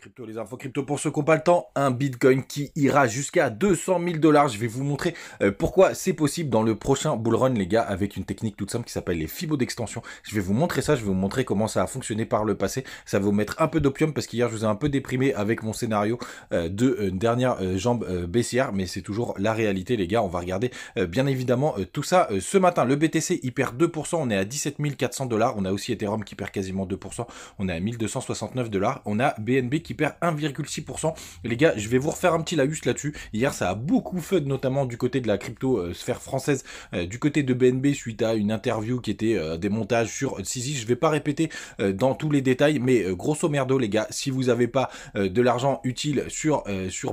Crypto, les infos crypto pour ceux qui n'ont pas le temps, un bitcoin qui ira jusqu'à 200 000 dollars. Je vais vous montrer pourquoi c'est possible dans le prochain bull run, les gars, avec une technique toute simple qui s'appelle les Fibo d'extension. Je vais vous montrer ça, je vais vous montrer comment ça a fonctionné par le passé. Ça va vous mettre un peu d'opium parce qu'hier je vous ai un peu déprimé avec mon scénario de dernière jambe baissière, mais c'est toujours la réalité, les gars. On va regarder bien évidemment tout ça ce matin. Le BTC il perd 2%, on est à 17 400 dollars. On a aussi Ethereum qui perd quasiment 2%, on est à 1269 dollars. On a BNB qui perd 1,6%. Les gars, je vais vous refaire un petit laïus là-dessus. Hier, ça a beaucoup fun, notamment du côté de la crypto sphère française, du côté de BNB, suite à une interview qui était des montages sur Sisi. Je vais pas répéter dans tous les détails, mais grosso merdo, les gars, si vous n'avez pas de l'argent utile sur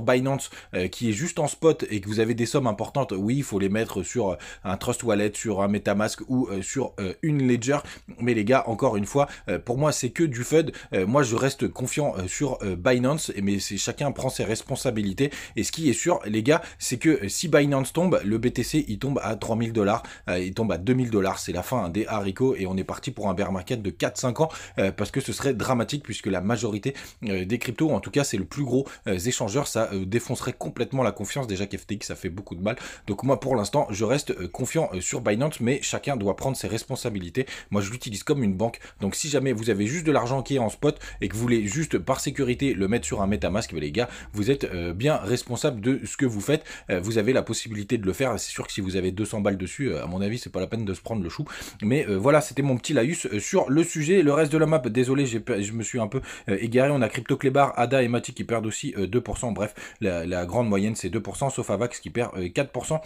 Binance, qui est juste en spot et que vous avez des sommes importantes, oui, il faut les mettre sur un Trust Wallet, sur un MetaMask ou sur une Ledger. Mais les gars, encore une fois, pour moi, c'est que du FUD. Moi, je reste confiant sur Binance, mais chacun prend ses responsabilités. Et ce qui est sûr, les gars, c'est que si Binance tombe, le BTC, il tombe à 3000 dollars, il tombe à 2000 dollars. C'est la fin des haricots et on est parti pour un bear market de 4-5 ans parce que ce serait dramatique puisque la majorité des cryptos, en tout cas, c'est le plus gros échangeur, ça défoncerait complètement la confiance. Déjà qu'FTX, ça fait beaucoup de mal. Donc moi, pour l'instant, je reste confiant sur Binance, mais chacun doit prendre ses responsabilités. Moi, je l'utilise comme une banque. Donc si jamais vous avez juste de l'argent qui est en spot et que vous voulez juste par sécurité le mettre sur un MetaMask, les gars, vous êtes bien responsable de ce que vous faites. Vous avez la possibilité de le faire. C'est sûr que si vous avez 200 balles dessus, à mon avis, c'est pas la peine de se prendre le chou. Mais voilà, c'était mon petit laïus sur le sujet. Le reste de la map, désolé, je me suis un peu égaré. On a Crypto Clébar, Ada et Matic qui perdent aussi 2%. Bref, la grande moyenne, c'est 2%, sauf Avax qui perd 4%.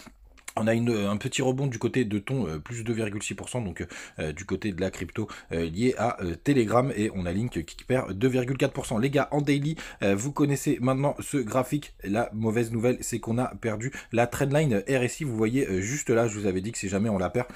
On a un petit rebond du côté de Ton, plus 2,6%, donc du côté de la crypto liée à Telegram, et on a Link qui perd 2,4%. Les gars, en daily, vous connaissez maintenant ce graphique. La mauvaise nouvelle, c'est qu'on a perdu la trendline RSI. Vous voyez juste là, je vous avais dit que si jamais on la perd,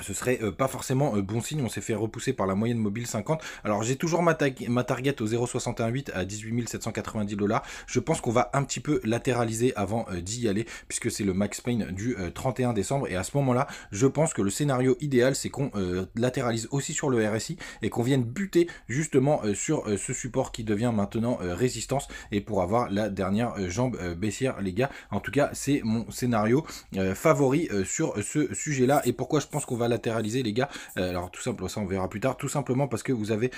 ce serait pas forcément bon signe. On s'est fait repousser par la moyenne mobile 50. Alors j'ai toujours ma target au 0,618 à 18 790 dollars. Je pense qu'on va un petit peu latéraliser avant d'y aller, puisque c'est le max pain du 31 décembre. Et à ce moment-là, je pense que le scénario idéal, c'est qu'on latéralise aussi sur le RSI et qu'on vienne buter justement sur ce support qui devient maintenant résistance, et pour avoir la dernière jambe baissière, les gars. En tout cas, c'est mon scénario favori sur ce sujet-là. Et pourquoi je pense qu'on va latéraliser, les gars, alors tout simplement, ça on verra plus tard, tout simplement parce que vous avez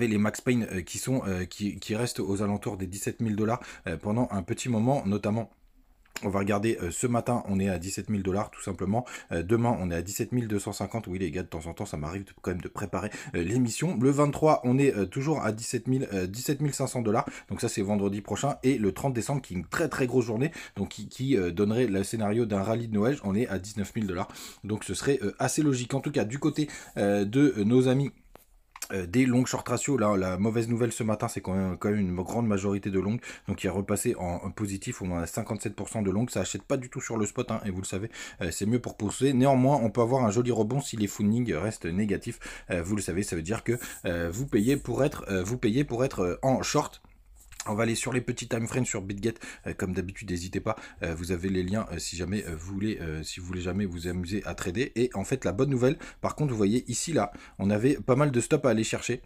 les max pain qui restent aux alentours des 17 000 dollars pendant un petit moment, notamment. On va regarder ce matin, on est à 17 000 dollars tout simplement. Demain, on est à 17 250. Oui, les gars, de temps en temps, ça m'arrive quand même de préparer l'émission. Le 23, on est toujours à 17 500 dollars. Donc ça, c'est vendredi prochain. Et le 30 décembre, qui est une très très grosse journée, donc qui donnerait le scénario d'un rallye de Noël, on est à 19 000 dollars. Donc ce serait assez logique. En tout cas, du côté de nos amis des longues short ratios, là, la mauvaise nouvelle ce matin, c'est quand même une grande majorité de longues, donc il est repassé en positif, on en a 57% de longues, ça achète pas du tout sur le spot, hein, et vous le savez, c'est mieux pour pousser. Néanmoins, on peut avoir un joli rebond si les funding restent négatifs, vous le savez, ça veut dire que vous payez pour être en short. On va aller sur les petits time frames sur BitGet, comme d'habitude, n'hésitez pas, vous avez les liens si jamais vous voulez, si vous voulez jamais vous amuser à trader. Et en fait, la bonne nouvelle, par contre, vous voyez ici, là, on avait pas mal de stops à aller chercher.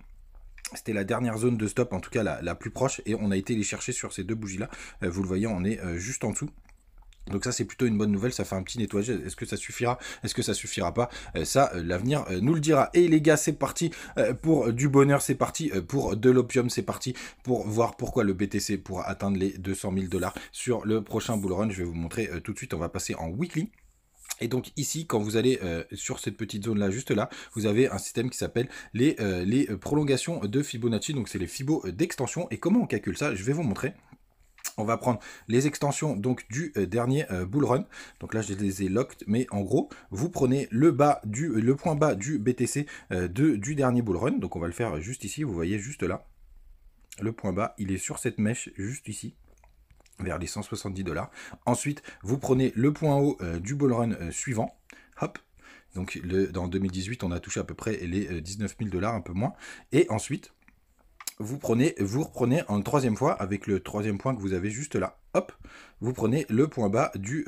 C'était la dernière zone de stop, en tout cas la plus proche, et on a été les chercher sur ces deux bougies-là. Vous le voyez, on est juste en dessous. Donc ça, c'est plutôt une bonne nouvelle, ça fait un petit nettoyage. Est-ce que ça suffira? Est-ce que ça suffira pas? Ça, l'avenir nous le dira. Et les gars, c'est parti pour du bonheur, c'est parti pour de l'opium, c'est parti pour voir pourquoi le BTC pourra atteindre les 200 000 dollars sur le prochain bull run. Je vais vous montrer tout de suite, on va passer en weekly. Et donc ici, quand vous allez sur cette petite zone là, juste là, vous avez un système qui s'appelle les prolongations de Fibonacci. Donc c'est les Fibo d'extension. Et comment on calcule ça? Je vais vous montrer. On va prendre les extensions donc du dernier bull run. Donc là, je les ai locked, mais en gros, vous prenez le point bas du BTC du dernier bull run. Donc on va le faire juste ici. Vous voyez juste là, le point bas, il est sur cette mèche juste ici, vers les 170 dollars. Ensuite, vous prenez le point haut du bull run suivant. Hop. Donc dans 2018, on a touché à peu près les 19 000 dollars, un peu moins. Et ensuite, vous reprenez en troisième fois avec le troisième point que vous avez juste là. Hop, vous prenez le point bas du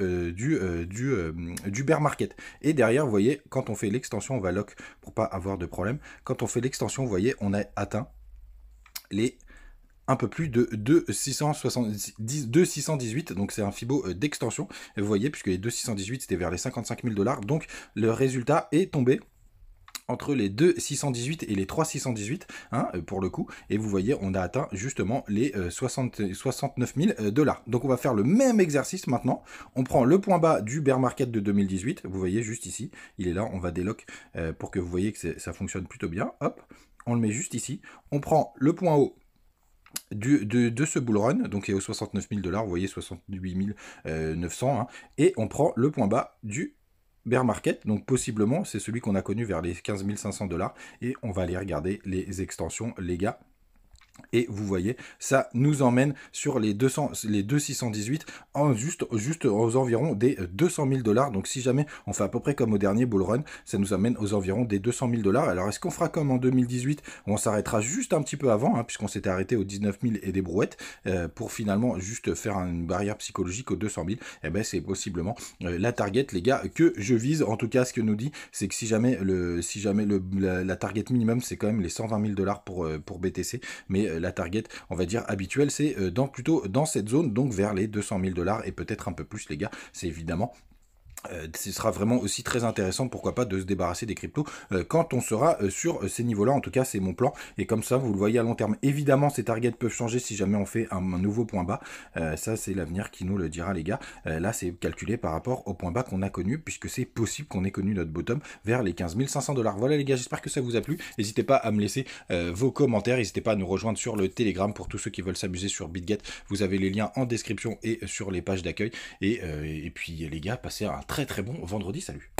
bear market. Et derrière, vous voyez, quand on fait l'extension, on va lock pour pas avoir de problème. Quand on fait l'extension, vous voyez, on a atteint les un peu plus de 2,618, donc c'est un Fibo d'extension, et vous voyez, puisque les 2,618 c'était vers les 55 000 $, donc le résultat est tombé entre les 2,618 et les 3,618, hein, pour le coup, et vous voyez, on a atteint justement les 69 000 $. Donc on va faire le même exercice maintenant, on prend le point bas du bear market de 2018, vous voyez juste ici, il est là, on va délock pour que vous voyez que ça fonctionne plutôt bien, hop, on le met juste ici, on prend le point haut de ce bull run, donc il est aux 69 000 $, vous voyez 68 900, hein, et on prend le point bas du bear market, donc possiblement c'est celui qu'on a connu vers les 15 500 $, et on va aller regarder les extensions, les gars. Et vous voyez, ça nous emmène sur les 2,618 juste aux environs des 200 000 $. Donc si jamais on fait à peu près comme au dernier bull run, ça nous amène aux environs des 200 000 $. Alors est-ce qu'on fera comme en 2018 où on s'arrêtera juste un petit peu avant, hein, puisqu'on s'était arrêté aux 19 000 et des brouettes, pour finalement juste faire une barrière psychologique aux 200 000? Eh ben c'est possiblement la target, les gars, que je vise. En tout cas, ce que nous dit, c'est que si jamais la target minimum, c'est quand même les 120 000 $ pour BTC, mais la target, on va dire habituelle, c'est plutôt dans cette zone, donc vers les 200 000 $ et peut-être un peu plus, les gars. C'est évidemment ce sera vraiment aussi très intéressant, pourquoi pas, de se débarrasser des cryptos quand on sera sur ces niveaux-là. En tout cas, c'est mon plan. Et comme ça, vous le voyez à long terme. Évidemment, ces targets peuvent changer si jamais on fait un nouveau point bas. Ça, c'est l'avenir qui nous le dira, les gars. Là, c'est calculé par rapport au point bas qu'on a connu, puisque c'est possible qu'on ait connu notre bottom vers les 15 500 $. Voilà, les gars, j'espère que ça vous a plu. N'hésitez pas à me laisser vos commentaires. N'hésitez pas à nous rejoindre sur le Telegram pour tous ceux qui veulent s'amuser sur BitGet. Vous avez les liens en description et sur les pages d'accueil. Et puis, les gars, passez un très bon vendredi, salut.